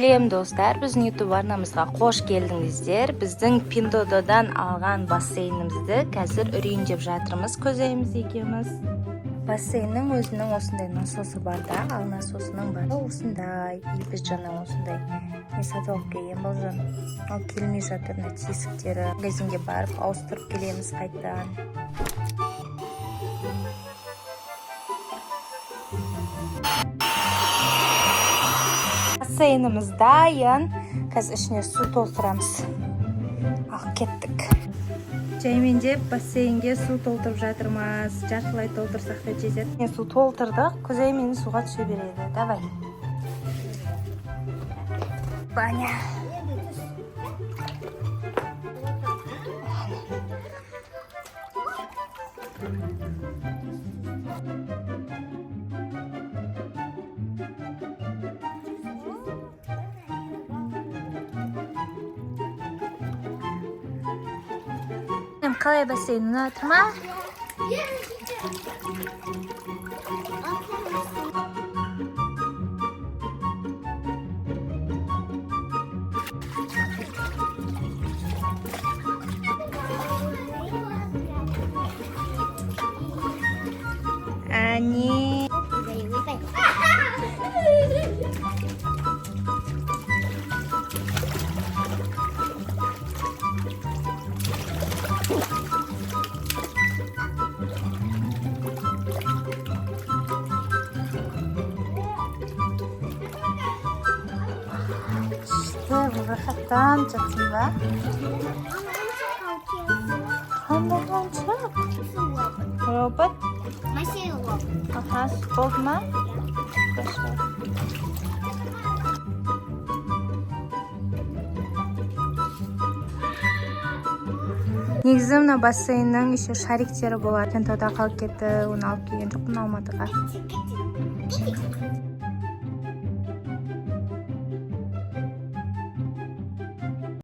Сәлем достар, біздің YouTube арнамызға қош келдіңіздер. Біздің Пиндодан алған бассейнімізді қазір үйреніп жатырмыз, көзейміз екеуміз. Бассейннің өзінің осындай насосы бар да, ал насосының бары осындай, біз жаңа осындай не сатып алып келген болжам. Ал келмей жатыр, тесіктері. Магазинге барып ауыстырып келеміз қайтадан. Бассейніміз дайын. Қазір ішіне су толтырамыз. Ал кеттік. Жаймендеп бассейнге су толтырып жатырмыз. Жартылай толтырсақ та жетеді. Су толтырдық. Көзеймен суға түсе береді. Давай. Баня. Қалай бассейн ұнатыр ма? Әне. Рахаттан жатсың ба? Қандай қанша? Робот? Машина робот. Аха, болды ма? Негізі мына бассейннің еще шариктері болады. Кентауда қалып кетті, оны алып келген жоқпын Алматыға.